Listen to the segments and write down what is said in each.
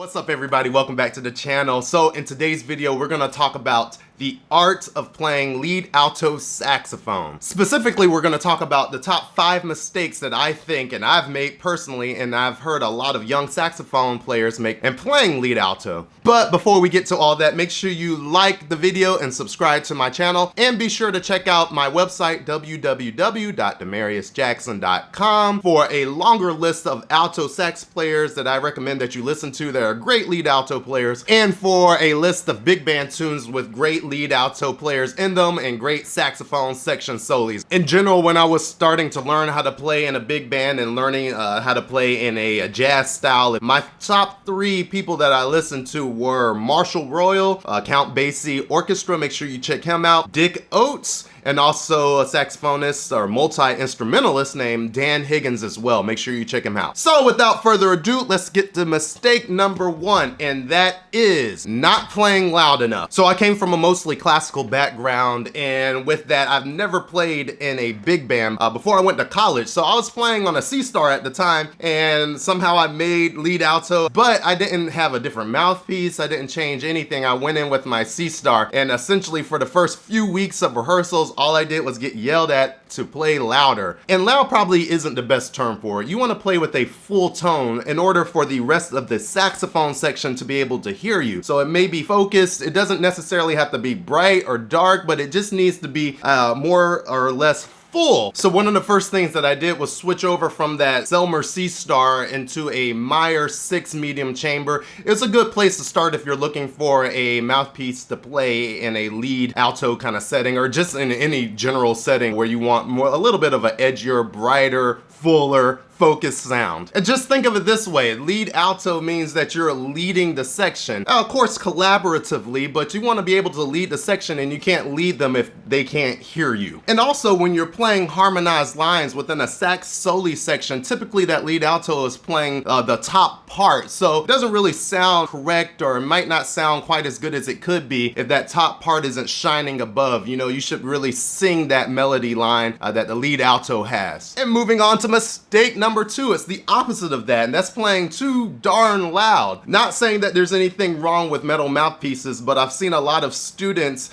What's up everybody, welcome back to the channel. So in today's video we're going to talk about the art of playing lead alto saxophone. Specifically, we're going to talk about the top 5 mistakes that I think and I've made personally, and I've heard a lot of young saxophone players make in playing lead alto. But before we get to all that, make sure you like the video and subscribe to my channel, and be sure to check out my website www.demariusjackson.com for a longer list of alto sax players that I recommend that you listen to that are great lead alto players, and for a list of big band tunes with great lead alto players in them and great saxophone section solos. In general, when I was starting to learn how to play in a big band and learning how to play in a jazz style, my top 3 people that I listened to were Marshall Royal, Count Basie Orchestra, make sure you check him out, Dick Oates, and also a saxophonist or multi-instrumentalist named Dan Higgins as well. Make sure you check him out. So without further ado, let's get to mistake number 1, and that is not playing loud enough. So I came from a mostly classical background, and with that, I've never played in a big band before I went to college. So I was playing on a C-star at the time, and somehow I made lead alto, but I didn't have a different mouthpiece. I didn't change anything. I went in with my C-star, and essentially for the first few weeks of rehearsals, all I did was get yelled at to play louder. And loud probably isn't the best term for it. You want to play with a full tone in order for the rest of the saxophone section to be able to hear you. So it may be focused. It doesn't necessarily have to be bright or dark, but it just needs to be more or less full. So one of the first things that I did was switch over from that Selmer C-Star into a Meyer 6 medium chamber. It's a good place to start if you're looking for a mouthpiece to play in a lead alto kind of setting, or just in any general setting where you want a little bit of an edgier, brighter, fuller, focused sound. And just think of it this way, lead alto means that you're leading the section. Now, of course, collaboratively, but you want to be able to lead the section, and you can't lead them if they can't hear you. And also, when you're playing harmonized lines within a sax solo section, typically that lead alto is playing the top part, so it doesn't really sound correct, or it might not sound quite as good as it could be if that top part isn't shining above. You know, you should really sing that melody line that the lead alto has. And moving on to mistake number 2, it's the opposite of that, and that's playing too darn loud. Not saying that there's anything wrong with metal mouthpieces, but I've seen a lot of students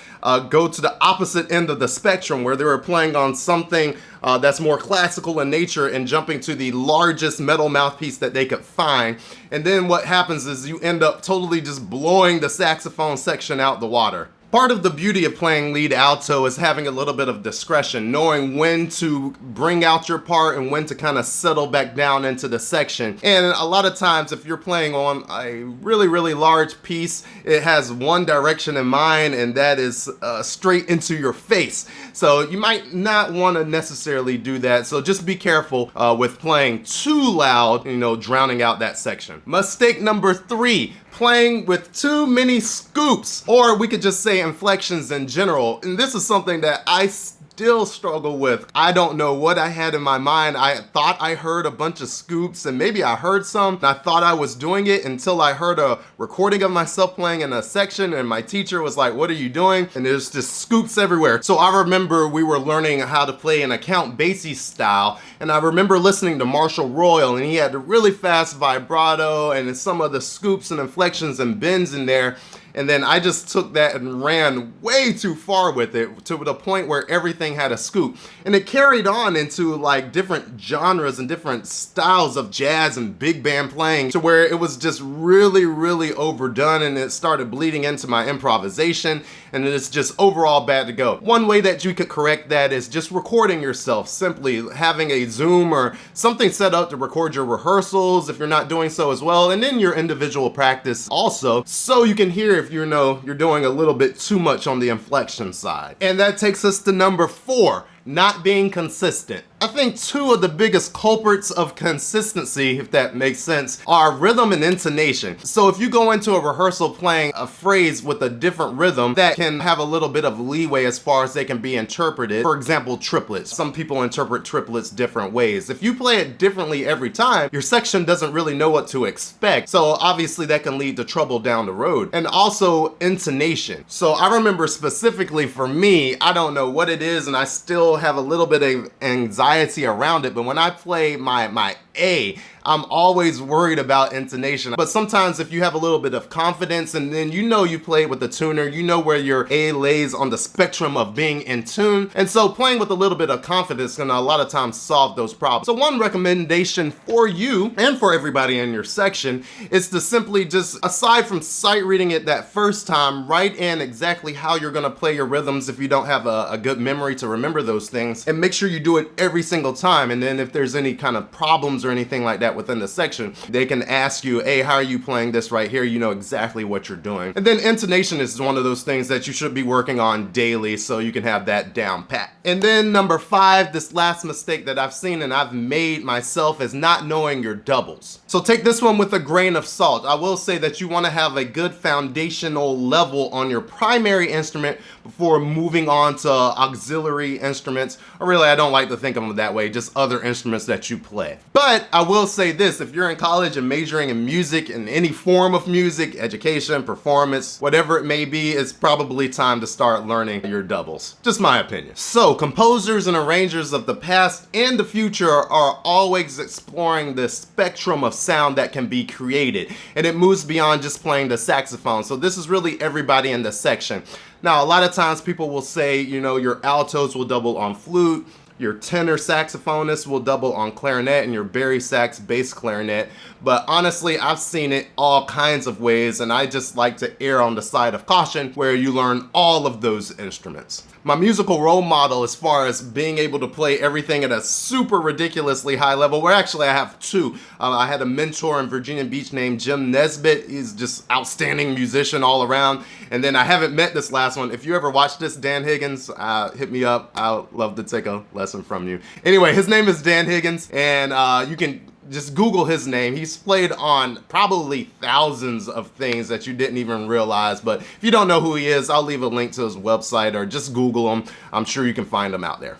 go to the opposite end of the spectrum, where they were playing on something that's more classical in nature and jumping to the largest metal mouthpiece that they could find. And then what happens is you end up totally just blowing the saxophone section out the water. Part of the beauty of playing lead alto is having a little bit of discretion, knowing when to bring out your part and when to kind of settle back down into the section. And a lot of times if you're playing on a really large piece, it has one direction in mind, and that is straight into your face. So you might not want to necessarily do that. So just be careful with playing too loud, you know, drowning out that section. Mistake number 3, playing with too many scoops, or we could just say inflections in general. And this is something that I still struggle with. I don't know what I had in my mind. I thought I heard a bunch of scoops, and maybe I heard some, and I thought I was doing it until I heard a recording of myself playing in a section, and my teacher was like, "What are you doing?" And there's just scoops everywhere. So I remember we were learning how to play in a Count Basie style, and I remember listening to Marshall Royal, and he had a really fast vibrato and some of the scoops and inflections and bends in there. And then I just took that and ran way too far with it, to the point where everything had a scoop. And it carried on into like different genres and different styles of jazz and big band playing, to where it was just really overdone, and it started bleeding into my improvisation, and it's just overall bad to go. One way that you could correct that is just recording yourself, simply having a Zoom or something set up to record your rehearsals if you're not doing so as well, and then your individual practice also, so you can hear if you know you're doing a little bit too much on the inflection side. And that takes us to number 4, not being consistent. I think 2 of the biggest culprits of consistency, if that makes sense, are rhythm and intonation. So if you go into a rehearsal playing a phrase with a different rhythm, that can have a little bit of leeway as far as they can be interpreted. For example, triplets. Some people interpret triplets different ways. If you play it differently every time, your section doesn't really know what to expect. So obviously that can lead to trouble down the road. And also intonation. So I remember specifically for me, I don't know what it is, and I still have a little bit of anxiety around it, but when I play my A. I'm always worried about intonation, but sometimes if you have a little bit of confidence and then you know you played with the tuner, you know where your A lays on the spectrum of being in tune, and so playing with a little bit of confidence can a lot of times solve those problems. So one recommendation for you and for everybody in your section is to simply just, aside from sight reading it that first time, write in exactly how you're gonna play your rhythms if you don't have a good memory to remember those things, and make sure you do it every single time. And then if there's any kind of problems or anything like that within the section, they can ask you, hey, how are you playing this right here? You know exactly what you're doing. And then intonation is one of those things that you should be working on daily so you can have that down pat. And then number 5, this last mistake that I've seen and I've made myself is not knowing your doubles. So take this one with a grain of salt. I will say that you want to have a good foundational level on your primary instrument before moving on to auxiliary instruments, or really I don't like to think of them that way, just other instruments that you play. But I will say this, if you're in college and majoring in music, in any form of music, education, performance, whatever it may be, it's probably time to start learning your doubles. Just my opinion. So composers and arrangers of the past and the future are always exploring the spectrum of sound that can be created, and it moves beyond just playing the saxophone. So this is really everybody in the section. Now, a lot of times people will say, you know, your altos will double on flute, your tenor saxophonist will double on clarinet, and your bari sax bass clarinet. But honestly, I've seen it all kinds of ways, and I just like to err on the side of caution where you learn all of those instruments. My musical role model as far as being able to play everything at a super ridiculously high level, well, actually I have two. I had a mentor in Virginia Beach named Jim Nesbitt. He's just outstanding musician all around. And then I haven't met this last one. If you ever watch this, Dan Higgins, hit me up. I'd love to take a lesson from you. Anyway, his name is Dan Higgins, and you can just Google his name. He's played on probably thousands of things that you didn't even realize, but if you don't know who he is, I'll leave a link to his website or just Google him. I'm sure you can find him out there.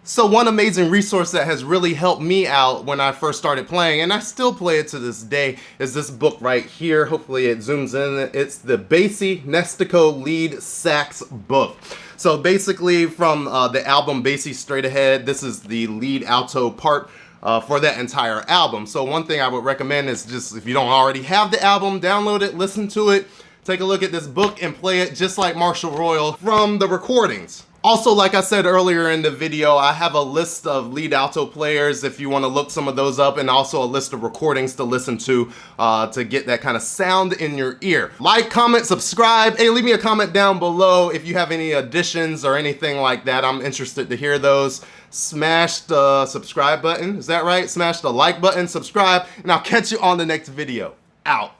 So one amazing resource that has really helped me out when I first started playing, and I still play it to this day, is this book right here. Hopefully it zooms in. It's the Basie Nestico Lead Sax book. So basically from the album Basie Straight Ahead, this is the lead alto part for that entire album. So one thing I would recommend is just, if you don't already have the album, download it, listen to it, take a look at this book and play it just like Marshall Royal from the recordings. Also, like I said earlier in the video, I have a list of lead alto players if you want to look some of those up, and also a list of recordings to listen to get that kind of sound in your ear. Like, comment, subscribe. Hey, leave me a comment down below if you have any additions or anything like that. I'm interested to hear those. Smash the subscribe button. Is that right? Smash the like button, subscribe, and I'll catch you on the next video. Out.